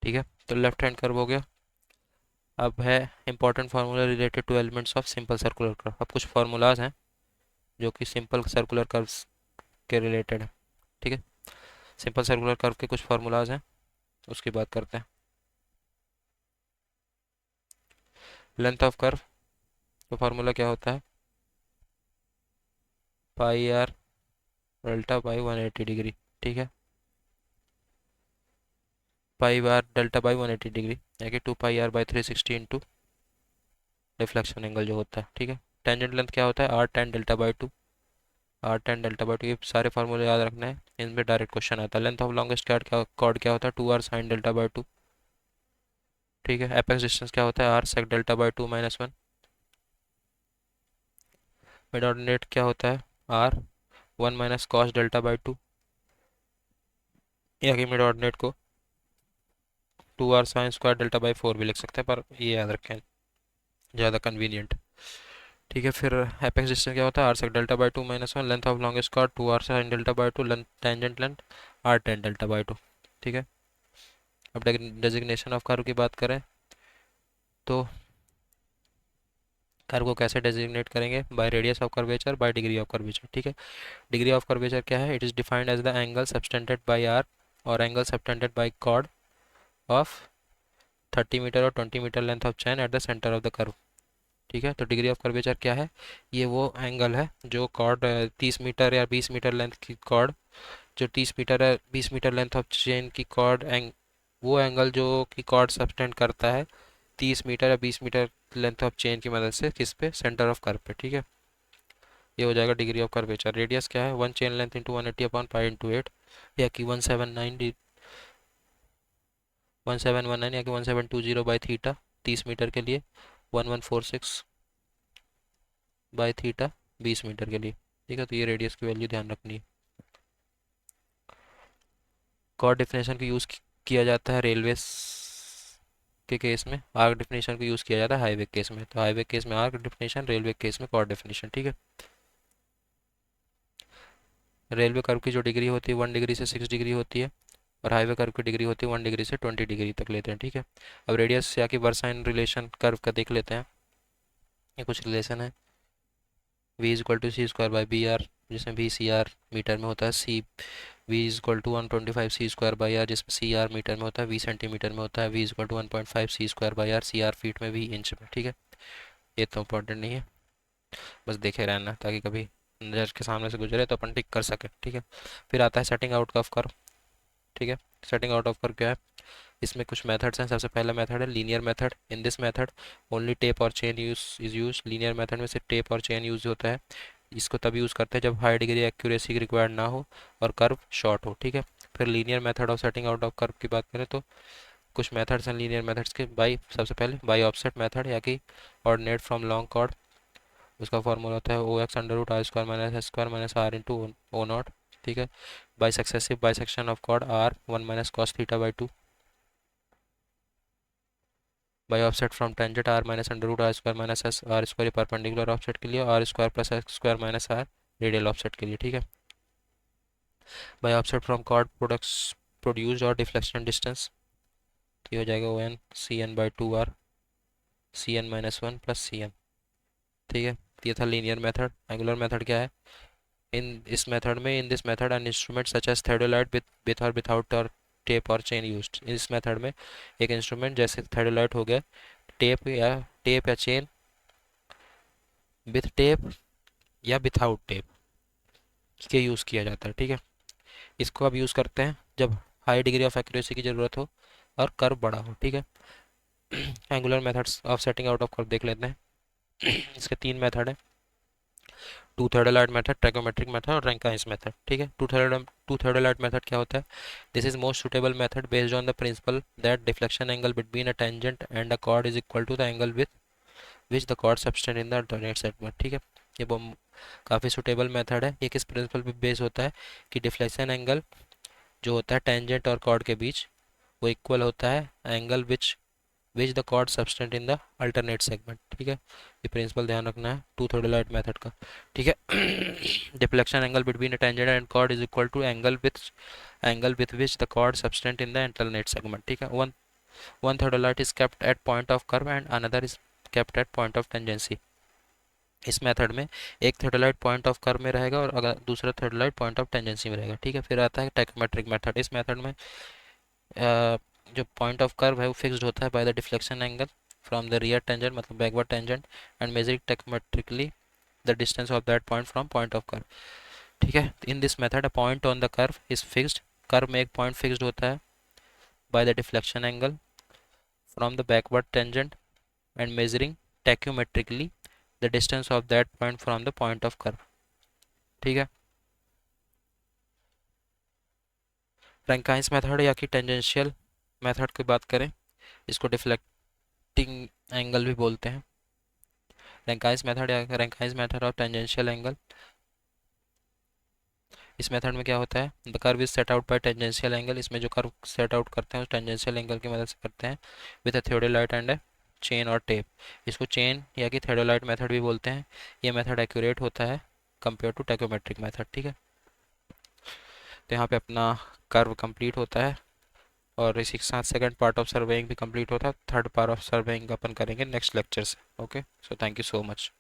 ठीक है, तो लेफ्ट हैंड कर्व हो गया। अब है important formula related two elements of simple circular curve. अब कुछ फार्मूलाज हैं जो कि सिंपल सर्कुलर कर्व्स के रिलेटेड है। ठीक है, सिंपल सर्कुलर कर्व के कुछ फार्मूलाज हैं, उसकी बात करते हैं। लेंथ ऑफ कर्व तो फार्मूला क्या होता है, pi R delta by 180 degree. ठीक है, pi R delta by 180 degree या कि 2 pi R by 360 into deflection angle जो होता है। ठीक है, टेंजेंट लेंथ क्या होता है, R ten delta by two. R ten delta by two, ये सारे फार्मूले याद रखना है, इनमें डायरेक्ट क्वेश्चन आता है। लेंथ ऑफ लॉन्गेस्ट कॉर्ड क्या होता है, 2 r sin डेल्टा बाई 2। ठीक है, एपेक्स डिस्टेंस क्या होता है, R sec delta by 2 - 1। Mid ordinate क्या होता है, आर 1 - cos डेल्टा बाई 2, या कि मिड ऑर्डिनेट को 2 r sin square delta by 4 भी लिख सकते हैं, पर ये याद रखें, ज़्यादा कन्वीनियंट। ठीक है, फिर एपेक्स डिस्टेंस क्या होता है, R sec delta by 2 - 1। Length of longest chord 2 r sin delta by 2, length tangent length R ten delta by 2। ठीक है, अब डेजिग्नेशन ऑफ कर्व की बात करें तो कर्व को कैसे डेजिग्नेट करेंगे, by radius of curvature, by degree of curvature. ठीक है, डिग्री ऑफ कर्वेचर क्या है, it is defined as the angle subtended by arc और angle subtended by chord of 30 metre और 20 metre length of chain at the centre of the curve. ठीक है, तो degree of curvature क्या है, ये वो एंगल है जो कॉर्ड 30 मीटर या 20 मीटर लेंथ की कॉर्ड, जो 30 मीटर है 20 मीटर लेंथ ऑफ चेन की कॉर्ड वो एंगल जो कि कॉर्ड सबटेंड करता है 30 मीटर या 20 मीटर लेंथ ऑफ चेन की मदद से, किस पे, सेंटर ऑफ कर्व पे। ठीक है, ये हो जाएगा डिग्री ऑफ कर्वेचर। रेडियस क्या है, वन चेन लेंथ इंटू 180/π×8, या कि 1719 या कि 1720/थीटा 30 मीटर के लिए, 1146/थीटा 20 मीटर के लिए। ठीक है, तो ये रेडियस की वैल्यू ध्यान रखनी है। कॉर्ड डिफिनेशन का यूज़ किया जाता है रेलवे के केस में, आर्क डिफिनेशन को यूज़ किया जाता है हाईवे केस में। तो हाईवे केस में आर्क डिफिनेशन, रेलवे केस में कॉर्ड डिफिनेशन। ठीक है, रेलवे कर्व की जो डिग्री होती है 1 डिग्री से 6 डिग्री होती है, और हाईवे कर्व की डिग्री होती है 1 डिग्री से 20 डिग्री तक लेते हैं। ठीक है, अब रेडियस या कि वर्साइन रिलेशन कर्व का देख लेते हैं। ये कुछ रिलेशन है, v = c² / br, जिसमें b cr मीटर में होता है, c v = 125 c² / r, जिसमें cr मीटर में होता है, v सेंटीमीटर में होता है, v = 1.5 c² / r, cr feet में, v इंच में। ठीक है, ये तो इम्पोर्टेंट नहीं है, बस देखे रहना ताकि कभी नज़र के सामने से गुजरे तो अपन टिक कर सके। ठीक है, फिर आता है सेटिंग आउट ऑफ कर्व। ठीक है, सेटिंग आउट ऑफ कर्व क्या है, इसमें कुछ मेथड्स हैं। सबसे पहला मेथड है linear method. In this method only tape और चेन यूज। लीनियर मेथड में सिर्फ टेप और चेन यूज होता है। इसको तभी यूज़ करते हैं जब हाई डिग्री एक्यूरेसी की रिक्वायर्ड ना हो और कर्व शॉर्ट हो। ठीक है, फिर linear method of setting out of curve की बात करें तो कुछ मेथड्स हैं लीनियर मेथड्स के। बाई, सबसे पहले बाई ऑफसेट मेथड, या कि ऑर्डिनेट फ्रॉम लॉन्ग कॉर्ड। उसका फॉर्मूला होता है OX √r² - s² - r × O0। ठीक है, by successive bisection of chord r 1 - cos θ/2। By offset from tangent r - √r² - s r² perpendicular offset के लिए, r² + x² - r radial offset के लिए। ठीक है, by offset from chord products produced और deflection distance, ये हो जाएगा ON cn/2r cn - 1 + cn। ठीक है, ये था लीनियर मेथड। एंगुलर मेथड क्या है, in this method an instrument such as theodolite with और विदाउट और टेप और चेन यूज्ड। इस मेथड में एक इंस्ट्रूमेंट जैसे थेडोलाइट हो गया, टेप या चेन, विथ टेप या विथआउट टेप के यूज़ किया जाता है। ठीक है, इसको अब यूज़ करते हैं जब हाई डिग्री ऑफ एक्यूरेसी की ज़रूरत हो और कर्व बड़ा हो। ठीक है, angular methods of setting out of curve देख लेते हैं। इसके 3 मेथड हैं, two theodolite method, tacheometric method और रैंकाइंस मेथड। ठीक है, टू थर्डलाइट मेथड क्या होता है, this is most suitable method based on the principle that deflection angle between a tangent and a chord is equal to the angle with which the chord subtend in the alternate segment. ठीक है, ये काफ़ी suitable method है। ये किस principal पे base होता है कि डिफ्लेक्शन एंगल जो होता है टेंजेंट और कॉर्ड के बीच, वो इक्वल होता है angle which the chord subtend in the alternate segment. ठीक है, ये प्रिंसिपल ध्यान रखना है टू थर्डलाइट मेथड का। ठीक है, deflection angle between a tangent and chord is equal to angle with which the chord subtend in the alternate segment. ठीक है, one theodolite is kept at point of curve and another is kept at point of tangency. इस method में एक थ्योडोलाइट point of curve में रहेगा और अगर दूसरा थ्योडोलाइट पॉइंट ऑफ टेंजेंसी में रहेगा, ठीक है। फिर आता है टेकोमेट्रिक मेथड। इस मेथड में जो पॉइंट ऑफ कर्व है वो फिक्स्ड होता है by the deflection angle from the rear tangent, मतलब backward tangent, and measuring tacheometrically the distance of that point from point of curve, ठीक है। In this method a point on the curve is fixed, curve में एक point fixed होता है by the deflection angle from the backward tangent and measuring tacheometrically the distance of that point from the point of curve, ठीक है। Rankine's method या कि tangential method की बात करें, इसको डिफ्लेक्टिंग एंगल भी बोलते हैं। रैंकाइंस मेथड या रैंकाइंस मेथड और टेंजेंशियल एंगल, इस मेथड में क्या होता है, the curve is set out by tangential angle, इसमें जो कर्व सेट आउट करते हैं उस टेंजेंशियल एंगल की मदद से करते हैं with a theodolite and a chain और टेप। इसको चेन या कि थियोडोलाइट मेथड भी बोलते हैं। ये मेथड एक्यूरेट होता है कंपेयर टू टेकोमेट्रिक मेथड, ठीक है। तो यहाँ पे अपना कर्व कंप्लीट होता है और इसी के साथ सेकंड पार्ट ऑफ सर्वेइंग भी कंप्लीट होता है। थर्ड पार्ट ऑफ सर्वेइंग अपन करेंगे नेक्स्ट लेक्चर से। Okay, so thank you so much.